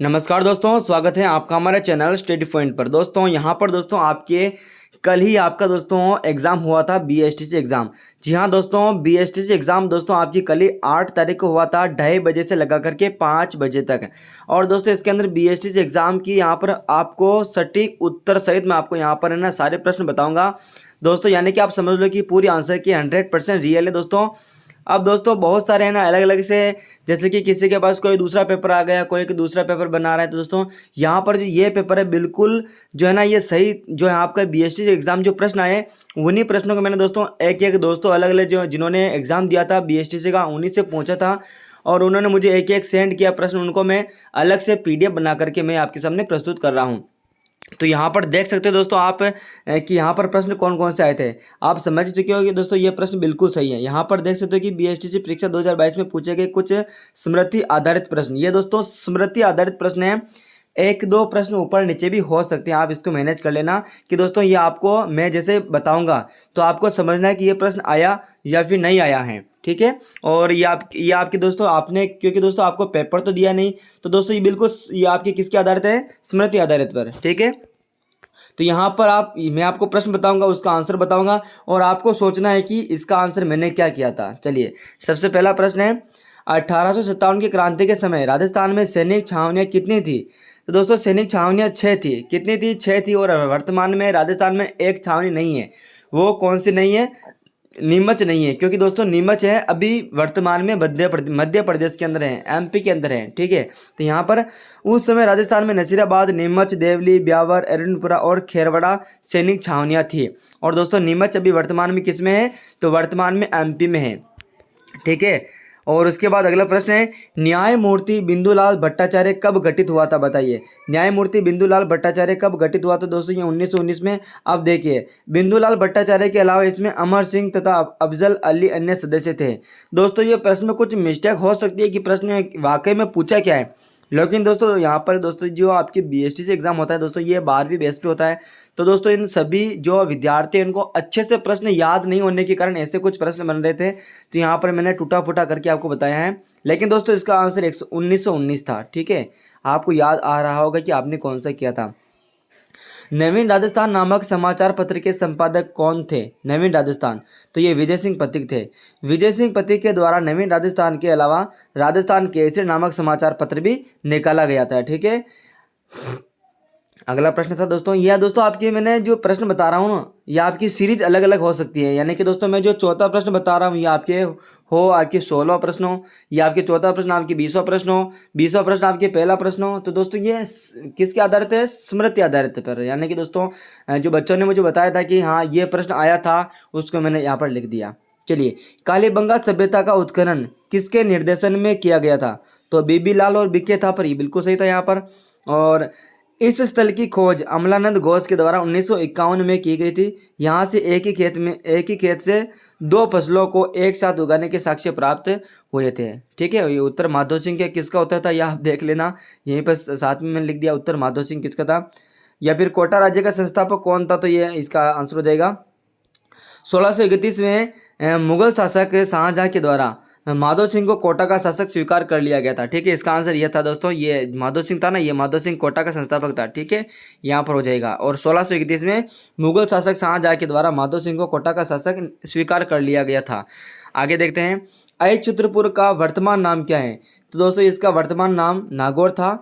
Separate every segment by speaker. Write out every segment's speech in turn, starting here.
Speaker 1: नमस्कार दोस्तों, स्वागत है आपका हमारे चैनल स्टडी पॉइंट पर। दोस्तों यहाँ पर दोस्तों आपके कल ही आपका दोस्तों एग्ज़ाम हुआ था बीएसटीसी एग्ज़ाम। जी हाँ दोस्तों, बीएसटीसी एग्ज़ाम दोस्तों आपकी कल ही 8 तारीख को हुआ था, 2:30 बजे से लगा करके 5 बजे तक। और दोस्तों इसके अंदर बीएसटीसी एग्ज़ाम की यहाँ पर आपको सटीक उत्तर सहित मैं आपको यहाँ पर है ना सारे प्रश्न बताऊँगा दोस्तों, यानी कि आप समझ लो कि पूरी आंसर की 100% रियल है दोस्तों। अब दोस्तों बहुत सारे हैं ना अलग अलग से, जैसे कि किसी के पास कोई दूसरा पेपर आ गया, कोई दूसरा पेपर बना रहा है, तो दोस्तों यहाँ पर जो ये पेपर है बिल्कुल जो है ना ये सही जो है आपका बीएसटी एग्ज़ाम जो प्रश्न आए उन्हीं प्रश्नों को मैंने दोस्तों एक एक दोस्तों अलग अलग जो जिन्होंने एग्ज़ाम दिया था बीएसटी का उन्हीं से पूछा था, और उन्होंने मुझे एक एक सेंड किया प्रश्न, उनको मैं अलग से पीडीएफ बना करके मैं आपके सामने प्रस्तुत कर रहा हूँ। तो यहाँ पर देख सकते हो दोस्तों आप कि यहाँ पर प्रश्न कौन कौन से आए थे। आप समझ चुके हो कि दोस्तों ये प्रश्न बिल्कुल सही है। यहाँ पर देख सकते हो कि बीएसटीसी परीक्षा 2022 में पूछे गए कुछ स्मृति आधारित प्रश्न, ये दोस्तों स्मृति आधारित प्रश्न है। एक दो प्रश्न ऊपर नीचे भी हो सकते हैं, आप इसको मैनेज कर लेना कि दोस्तों ये आपको मैं जैसे बताऊंगा तो आपको समझना है कि ये प्रश्न आया या फिर नहीं आया है, ठीक है। और ये आपके दोस्तों आपने, क्योंकि दोस्तों आपको पेपर तो दिया नहीं, तो दोस्तों ये बिल्कुल ये आपके किसके आधारित है, स्मृति आधारित पर, ठीक है। तो यहाँ पर मैं आपको प्रश्न बताऊंगा, उसका आंसर बताऊंगा और आपको सोचना है कि इसका आंसर मैंने क्या किया था। चलिए सबसे पहला प्रश्न है, 1857 की क्रांति के समय राजस्थान में सैनिक छावनियाँ कितनी थी। तो दोस्तों सैनिक छावनियाँ 6 थी। कितनी थी? 6 थी। और वर्तमान में राजस्थान में एक छावनी नहीं है। वो कौन सी नहीं है? नीमच नहीं है, क्योंकि दोस्तों नीमच है अभी वर्तमान में मध्य प्रदेश के अंदर है, एमपी के अंदर है, ठीक है। तो यहाँ पर उस समय राजस्थान में नसीराबाद, नीमच, देवली, ब्यावर, एरनपुरा और खेरवड़ा सैनिक छावनियाँ थी। और दोस्तों नीमच अभी वर्तमान में किस में है? तो वर्तमान में एमपी में है, ठीक है। और उसके बाद अगला प्रश्न है, न्यायमूर्ति बिंदुलाल भट्टाचार्य कब गठित हुआ था, बताइए। न्यायमूर्ति बिंदुलाल भट्टाचार्य कब गठित हुआ था दोस्तों? ये 1919 में। अब देखिए बिंदुलाल भट्टाचार्य के अलावा इसमें अमर सिंह तथा अफजल अली अन्य सदस्य थे। दोस्तों ये प्रश्न में कुछ मिस्टेक हो सकती है कि प्रश्न वाकई में पूछा क्या है, लेकिन दोस्तों यहाँ पर दोस्तों जो आपके बीएसटी से एग्जाम होता है दोस्तों ये 12वीं बेस पे होता है। तो दोस्तों इन सभी जो विद्यार्थी हैं इनको अच्छे से प्रश्न याद नहीं होने के कारण ऐसे कुछ प्रश्न बन रहे थे, तो यहाँ पर मैंने टूटा फूटा करके आपको बताया है। लेकिन दोस्तों इसका आंसर 1919 था, ठीक है। आपको याद आ रहा होगा कि आपने कौन सा किया था। नवीन राजस्थान नामक समाचार पत्र के संपादक कौन थे? नवीन राजस्थान, तो ये विजय सिंह पथिक थे। विजय सिंह पथिक के द्वारा नवीन राजस्थान के अलावा राजस्थान केसरी नामक समाचार पत्र भी निकाला गया था, ठीक है। अगला प्रश्न था दोस्तों, यह दोस्तों आपकी मैंने जो प्रश्न बता रहा हूँ ना ये आपकी सीरीज अलग अलग हो सकती है, यानी कि दोस्तों मैं जो चौथा प्रश्न बता रहा हूँ ये आपके 16वां प्रश्न हो, ये आपके चौथा प्रश्न आपके 20वां प्रश्न हो, 20वां प्रश्न आपके पहला प्रश्न हो। तो दोस्तों ये किसके आधारित है? स्मृति आधारित पर, यानी कि दोस्तों जो बच्चों ने मुझे बताया था कि हाँ ये प्रश्न आया था उसको मैंने यहाँ पर लिख दिया। चलिए, कालीबंगा सभ्यता का उत्खनन किसके निर्देशन में किया गया था? तो बीबी लाल और बीके था, पर ये बिल्कुल सही था यहाँ पर। और इस स्थल की खोज अमलानंद घोष के द्वारा 1951 में की गई थी। यहाँ से एक ही खेत से 2 फसलों को एक साथ उगाने के साक्ष्य प्राप्त हुए थे, ठीक है। ये उत्तर माधव सिंह के किसका उत्तर था यह आप देख लेना, यहीं पर साथ में मैंने लिख दिया उत्तर माधव सिंह किसका था। या फिर कोटा राज्य का संस्थापक कौन था? तो ये इसका आंसर हो जाएगा 1631 में मुगल शासक शाहजहां के द्वारा माधव सिंह को कोटा का शासक स्वीकार कर लिया गया था, ठीक है। इसका आंसर यह था दोस्तों, ये माधव सिंह था ना, ये माधव सिंह कोटा का संस्थापक था, ठीक है। यहाँ पर हो जाएगा। और 1631 में मुगल शासक शाहजहां के द्वारा माधव सिंह को कोटा का शासक स्वीकार कर लिया गया था। आगे देखते हैं, अहिच्छत्रपुर का वर्तमान नाम क्या है? तो दोस्तों इसका वर्तमान नाम नागौर था,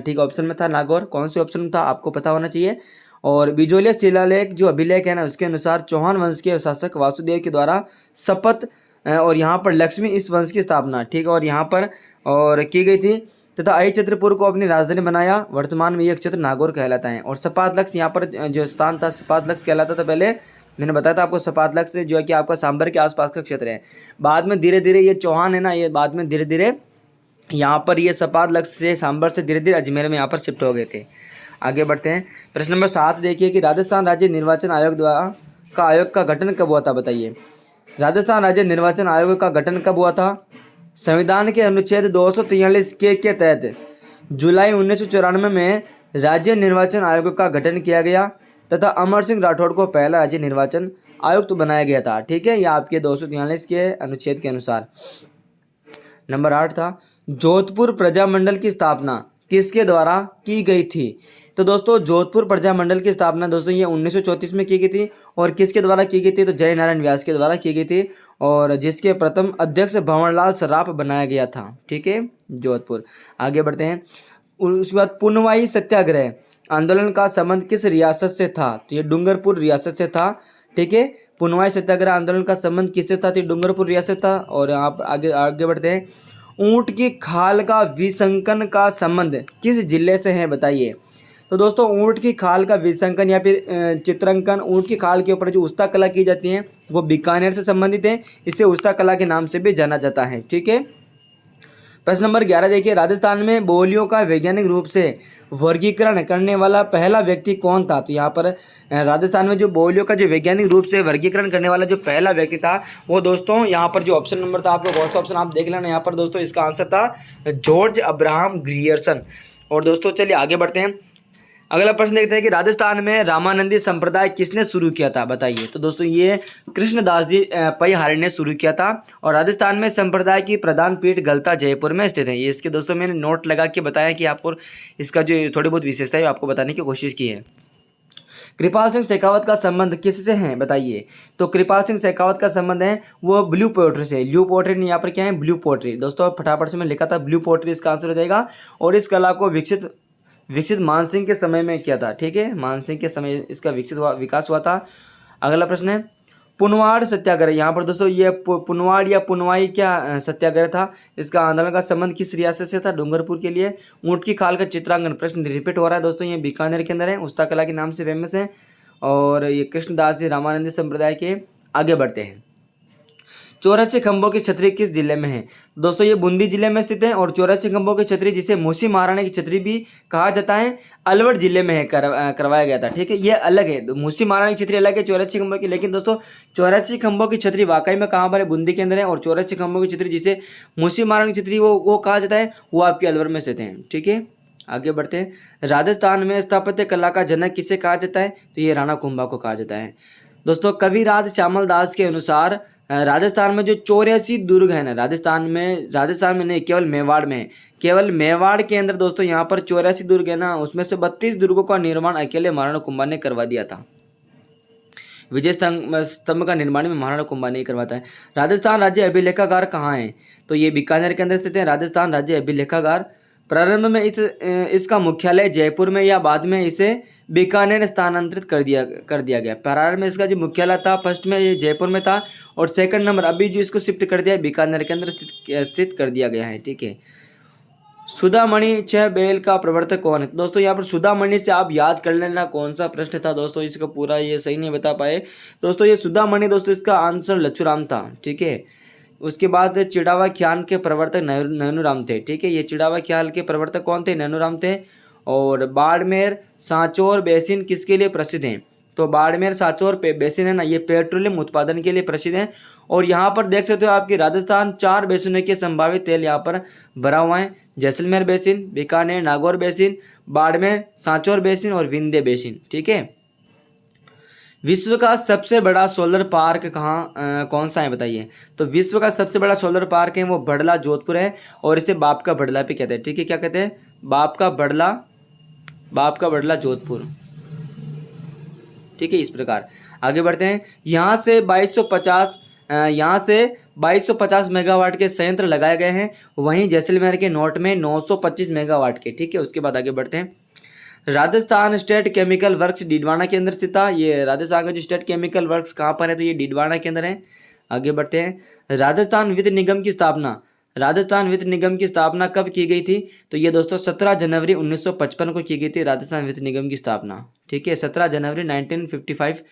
Speaker 1: ठीक, ऑप्शन में था नागौर। कौन से ऑप्शन में था आपको पता होना चाहिए। और बिजोलिया शिलालेख जो अभिलेख है ना उसके अनुसार चौहान वंश के शासक वासुदेव के द्वारा शपथ और यहाँ पर लक्ष्मी इस वंश की स्थापना, ठीक है, और यहाँ पर और की गई थी तथा अहिच्छत्रपुर को अपनी राजधानी बनाया। वर्तमान में यह क्षेत्र नागौर कहलाता है। और सपातलक्ष्य यहाँ पर जो स्थान था सपातलक्ष्य कहलाता था। पहले मैंने बताया था आपको सपातलक्ष्य जो है कि आपका सांबर के आसपास का क्षेत्र है। बाद में धीरे धीरे ये चौहान है ना, ये बाद में धीरे धीरे यहाँ पर ये सपातलक्ष्य से सांबर से धीरे धीरे अजमेर में यहाँ पर शिफ्ट हो गए थे। आगे बढ़ते हैं, प्रश्न नंबर 7 देखिए कि राजस्थान राज्य निर्वाचन आयोग का गठन कब हुआ था, बताइए। राजस्थान राज्य निर्वाचन आयोग का गठन कब हुआ था? संविधान के अनुच्छेद 243 के तहत जुलाई 1994 में राज्य निर्वाचन आयोग का गठन किया गया तथा अमर सिंह राठौड़ को पहला राज्य निर्वाचन आयुक्त बनाया गया था, ठीक है। यह आपके 243 के अनुच्छेद के अनुसार। नंबर 8 था, जोधपुर प्रजामंडल की स्थापना किसके द्वारा की गई थी? तो दोस्तों जोधपुर प्रजामंडल की स्थापना दोस्तों ये 1934 में की गई थी। और किसके द्वारा की गई थी? तो जय नारायण व्यास के द्वारा की गई थी, और जिसके प्रथम अध्यक्ष भंवरलाल सराफ बनाया गया था। ठीक है, जोधपुर। आगे बढ़ते हैं। उसके बाद पुनवाई सत्याग्रह आंदोलन का संबंध किस रियासत से था? तो ये डूंगरपुर रियासत से था। ठीक है, पुनवाई सत्याग्रह आंदोलन का संबंध किससे था? तो ये डूंगरपुर रियासत था। और आप आगे आगे बढ़ते हैं। ऊंट की खाल का विसंकन का संबंध किस जिले से है? बताइए। तो दोस्तों ऊंट की खाल का विसंकन या फिर चित्रांकन, ऊंट की खाल के ऊपर जो उस्ता कला की जाती है वो बीकानेर से संबंधित है। इसे उस्ता कला के नाम से भी जाना जाता है। ठीक है। प्रश्न नंबर 11 देखिए, राजस्थान में बोलियों का वैज्ञानिक रूप से वर्गीकरण करने वाला पहला व्यक्ति कौन था? तो यहाँ पर राजस्थान में जो बोलियों का जो वैज्ञानिक रूप से वर्गीकरण करने वाला जो पहला व्यक्ति था वो दोस्तों यहाँ पर जो ऑप्शन नंबर था, आपको बहुत सा ऑप्शन आप देख लेना। यहाँ पर दोस्तों इसका आंसर था जॉर्ज अब्राहम ग्रियर्सन। और दोस्तों चलिए आगे बढ़ते हैं। अगला प्रश्न देखते हैं कि राजस्थान में रामानंदी संप्रदाय किसने शुरू किया था? बताइए। तो दोस्तों ये कृष्णदास जी परिहारी ने शुरू किया था। और राजस्थान में संप्रदाय की प्रधान पीठ गलता जयपुर में स्थित है। ये इसके दोस्तों मैंने नोट लगा के बताया कि आपको इसका जो थोड़ी बहुत विशेषता है आपको बताने की कोशिश की है। कृपाल सिंह शेखावत का संबंध किससे है? बताइए। तो कृपाल सिंह शेखावत का संबंध है वो ब्लू पोएट्री से। ब्लू पोएट्री ने यहाँ पर क्या है? Blue poetry. दोस्तों फटाफट से मैं लिखा था ब्लू पोएट्री, इसका आंसर हो जाएगा। और इस कला को विकसित मानसिंह के समय में किया था। ठीक है, मानसिंह के समय इसका विकास हुआ था। अगला प्रश्न है पुनवाड़ सत्याग्रह। यहाँ पर दोस्तों ये पुनवाड़ या पुनवाई क्या सत्याग्रह था? इसका आंदोलन का संबंध किस रियासत से था? डूंगरपुर के लिए। ऊंट की खाल का चित्रांकन, प्रश्न रिपीट हो रहा है दोस्तों, ये बीकानेर के अंदर है, उस्ता कला के नाम से फेमस है। और ये कृष्णदास जी रामानंदी संप्रदाय के। आगे बढ़ते हैं। 84 खंभों की छतरी किस जिले में है? दोस्तों ये बूंदी जिले में स्थित है। और 84 खंभों की छतरी जिसे मूसी महारानी की छतरी भी कहा जाता है, अलवर जिले में है करवाया गया था। ठीक है, ये अलग है, मूसी महारानी की छतरी अलग है 84 खंभों की। लेकिन दोस्तों 84 खंभों की छतरी वाकई में कहाँ पर है? बूंदी के अंदर है। और 84 खंभों की छतरी जिसे मूसी महारानी की छतरी वो कहा जाता है, वो आपके अलवर में स्थित है। ठीक है, आगे बढ़ते हैं। राजस्थान में स्थापत्य कला का जनक किसे कहा जाता है? तो ये राणा कुंभा को कहा जाता है। दोस्तों कविराज श्यामल दास के अनुसार राजस्थान में जो 84 दुर्ग है ना, राजस्थान में नहीं, केवल मेवाड़ में है। केवल मेवाड़ के अंदर दोस्तों यहाँ पर 84 दुर्ग है ना, उसमें से 32 दुर्गों का निर्माण अकेले महाराणा कुंभा ने करवा दिया था। विजय स्तंभ का निर्माण में महाराणा कुंभा ने करवाता है। राजस्थान राज्य अभिलेखागार कहाँ है? तो ये बीकानेर के अंदर स्थित है, राजस्थान राज्य अभिलेखागार। प्रारंभ में इसका मुख्यालय जयपुर में या बाद में इसे बीकानेर स्थानांतरित कर दिया गया। प्रारंभ में इसका जो मुख्यालय था फर्स्ट में ये जयपुर में था, और सेकंड नंबर अभी जो इसको शिफ्ट कर दिया बीकानेर के अंदर स्थित कर दिया गया है। ठीक है। सुधामणि 6 बेल का प्रवर्तक कौन है? दोस्तों यहाँ पर सुधामणि से आप याद कर लेना कौन सा प्रश्न था दोस्तों, इसका पूरा ये सही नहीं बता पाए दोस्तों। ये सुधामणि दोस्तों इसका आंसर लच्छूराम था। ठीक है, उसके बाद चिड़ावा ख्याल के प्रवर्तक नैनूराम थे। ठीक है, ये चिड़ावा ख्याल के प्रवर्तक कौन थे? नैनूराम थे। और बाड़मेर सांचौर बेसिन किसके लिए प्रसिद्ध हैं? तो बाड़मेर सांचौर बेसिन है ना, ये पेट्रोलियम उत्पादन के लिए प्रसिद्ध है। और यहाँ पर देख सकते हो आपकी राजस्थान 4 बेसिनों के संभावित तेल यहाँ पर भरा हुआ है। Jaisalmer basin, Bikaner Nagaur basin, Barmer Sanchore basin और विंध्य बेसिन। ठीक है। विश्व का सबसे बड़ा सोलर पार्क कौन सा है? बताइए। तो विश्व का सबसे बड़ा सोलर पार्क है वो बड़ला जोधपुर है, और इसे बाप का बड़ला भी कहते हैं। ठीक है, क्या कहते हैं? बाप का बड़ला जोधपुर। ठीक है, इस प्रकार आगे बढ़ते हैं। यहाँ से 2250 मेगावाट के संयंत्र लगाए गए हैं। वहीं जैसलमेर के नोट में 925 मेगावाट के। ठीक है, उसके बाद आगे बढ़ते हैं। Rajasthan state chemical works Didwana के अंदर स्थित था। ये राजस्थान का जो स्टेट केमिकल वर्क्स कहाँ पर है? तो ये डीडवाना के अंदर है। आगे बढ़ते हैं। राजस्थान वित्त निगम की स्थापना कब की गई थी? तो ये दोस्तों 17 जनवरी 1955 को की गई थी राजस्थान वित्त निगम की स्थापना। ठीक है, 17 जनवरी 1955।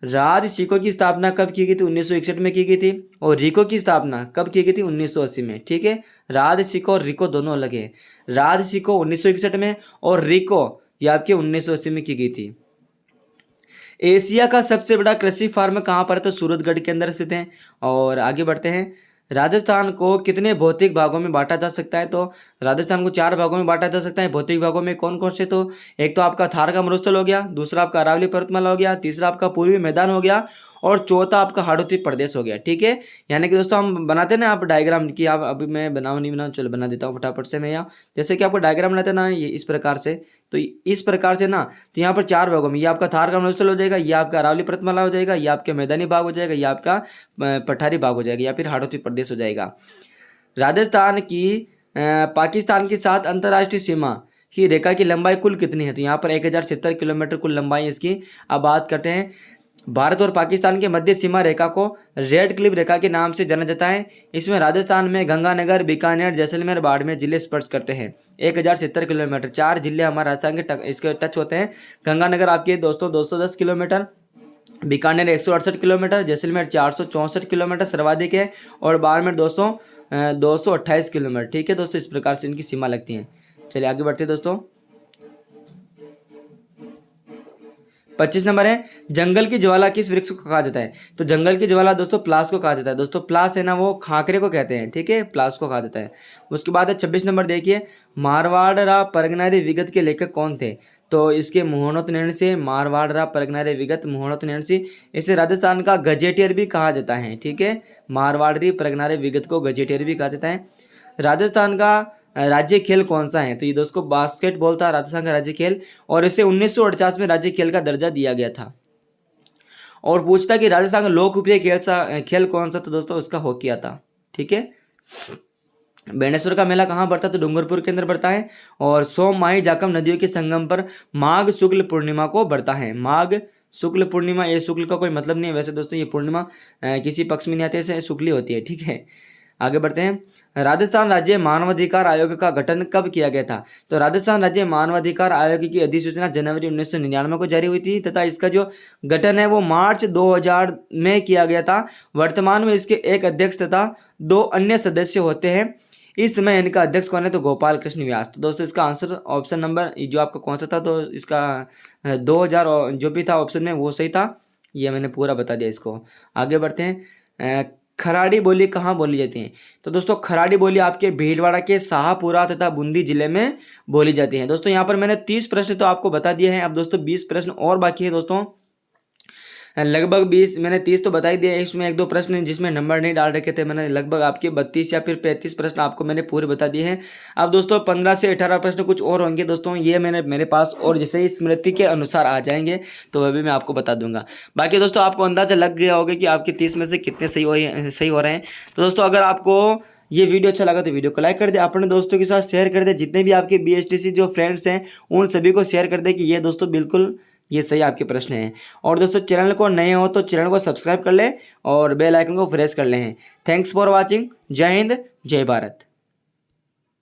Speaker 1: राज्य सिको की स्थापना कब की गई थी? 1961 में की गई थी। और रिको की स्थापना कब की गई थी? 1980 में। ठीक है, राज्य सिको और रिको दोनों अलग है। राज्य सिको 1961 में और रिको ये आपके 1980 में की गई थी। एशिया का सबसे बड़ा कृषि फार्म कहाँ पर है? तो सूरतगढ़ के अंदर स्थित है। और आगे बढ़ते हैं। राजस्थान को कितने भौतिक भागों में बांटा जा सकता है? तो राजस्थान को 4 भागों में बांटा जा सकता है। भौतिक भागों में कौन कौन से? तो एक तो आपका थार का मरुस्थल हो गया, दूसरा आपका अरावली पर्वतमाला हो गया, तीसरा आपका पूर्वी मैदान हो गया, और चौथा आपका हाड़ौती प्रदेश हो गया। ठीक है, यानी कि दोस्तों हम बनाते हैं ना आप डायग्राम की, आप अभी मैं बनाऊँ नहीं बनाऊँ, चलो बना देता हूँ फटाफट से मैं यहाँ। जैसे कि आपको डायग्राम बनाते हैं ना ये इस प्रकार से, तो इस प्रकार से ना, तो यहाँ पर 4 भागों में ये आपका थार का महोत्सव हो जाएगा, ये आपका अरावली पर्वतमाला हो जाएगा, ये आपके मैदानी भाग हो जाएगा, ये आपका पठारी भाग हो जाएगा, या फिर हाड़ौती प्रदेश हो जाएगा। राजस्थान की पाकिस्तान के साथ अंतर्राष्ट्रीय सीमा की रेखा की लंबाई कुल कितनी है? तो यहाँ पर 1070 किलोमीटर कुल लंबाई इसकी। अब बात करते हैं, भारत और पाकिस्तान के मध्य सीमा रेखा को रेड क्लिफ रेखा के नाम से जाना जाता है। इसमें राजस्थान में गंगानगर, बीकानेर, जैसलमेर, बाड़मेर जिले स्पर्श करते हैं। 1070 किलोमीटर, 4 जिले हमारे राजस्थान के इसके टच होते हैं। गंगानगर आपके दोस्तों 210 kilometre, Bikaner 168 kilometre, Jaisalmer 464 kilometre सर्वाधिक है, और बाड़मेर 228 किलोमीटर। ठीक है दोस्तों, इस प्रकार से इनकी सीमा लगती है। चलिए आगे बढ़ते हैं दोस्तों। 25 नंबर है, जंगल की ज्वाला किस वृक्ष को कहा जाता है? तो जंगल की ज्वाला दोस्तों प्लास को कहा जाता है। दोस्तों प्लास है ना, वो खाकरे को कहते हैं। ठीक है, प्लास को कहा जाता है। उसके बाद है 26 नंबर, देखिए मारवाड़रा परगनारी विगत के लेखक कौन थे? तो इसके मोहनोत नैणसी, मारवाड़रा परगनारी विगत मोहनोत नैणसी। इसे राजस्थान का गजेटियर भी कहा जाता है। ठीक है, मारवाड़ी परगनारी विगत को गजेटियर भी कहा जाता है। राजस्थान का राज्य खेल कौन सा है? तो ये दोस्तों बास्केटबॉल था राजस्थान का राज्य खेल, और इसे 1948 में राज्य खेल का दर्जा दिया गया था। और पूछता कि राजस्थान का लोकप्रिय खेल कौन सा? तो दोस्तों उसका हॉकी आता। ठीक है, बेणेश्वर का मेला कहाँ पड़ता है? तो डूंगरपुर के अंदर पड़ता है, और सोम माही जाकम नदियों के संगम पर माघ शुक्ल पूर्णिमा को बढ़ता है। माघ शुक्ल पूर्णिमा, ये शुक्ल का कोई मतलब नहीं है वैसे दोस्तों, ये पूर्णिमा किसी पक्ष में नहीं आती है, शुक्ली होती है। ठीक है, आगे बढ़ते हैं। राजस्थान राज्य मानवाधिकार आयोग का गठन कब किया गया था? तो राजस्थान राज्य मानवाधिकार आयोग की अधिसूचना जनवरी 1999 को जारी हुई थी, तथा इसका जो गठन है वो मार्च 2000 में किया गया था। वर्तमान में इसके एक अध्यक्ष तथा 2 अन्य सदस्य होते हैं। इस समय इनका अध्यक्ष कौन है? तो गोपाल कृष्ण व्यास। तो दोस्तों इसका आंसर ऑप्शन नंबर जो आपका कौन सा था, तो इसका 2000 जो भी था ऑप्शन में वो सही था। ये मैंने पूरा बता दिया इसको। आगे बढ़ते हैं, खराड़ी बोली कहाँ बोली जाती है? तो दोस्तों खराड़ी बोली आपके भीलवाड़ा के शाहपुरा तथा बूंदी जिले में बोली जाती है। दोस्तों यहाँ पर मैंने 30 प्रश्न तो आपको बता दिए हैं। अब दोस्तों 20 प्रश्न और बाकी है दोस्तों, लगभग 20, मैंने 30 तो बता ही दिया। इसमें 1-2 प्रश्न जिसमें नंबर नहीं डाल रखे थे मैंने, लगभग आपके 32 या फिर 35 प्रश्न आपको मैंने पूरे बता दिए हैं। अब दोस्तों 15 से 18 प्रश्न कुछ और होंगे दोस्तों, ये मेरे पास और जैसे ही स्मृति के अनुसार आ जाएंगे तो वह भी मैं आपको बता दूंगा। बाकी दोस्तों आपको अंदाजा लग गया होगा कि आपके 30 में से कितने सही हो रहे हैं। तो दोस्तों अगर आपको ये वीडियो अच्छा लगा तो वीडियो को लाइक कर दे, अपने दोस्तों के साथ शेयर कर दे, जितने भी आपके BSTC जो फ्रेंड्स हैं उन सभी को शेयर कर दे कि ये दोस्तों बिल्कुल ये सही आपके प्रश्न हैं। और दोस्तों चैनल को नए हो तो चैनल को सब्सक्राइब कर ले और बेल आइकन को प्रेस कर ले हैं। Thanks for watching. जय हिंद, जय भारत।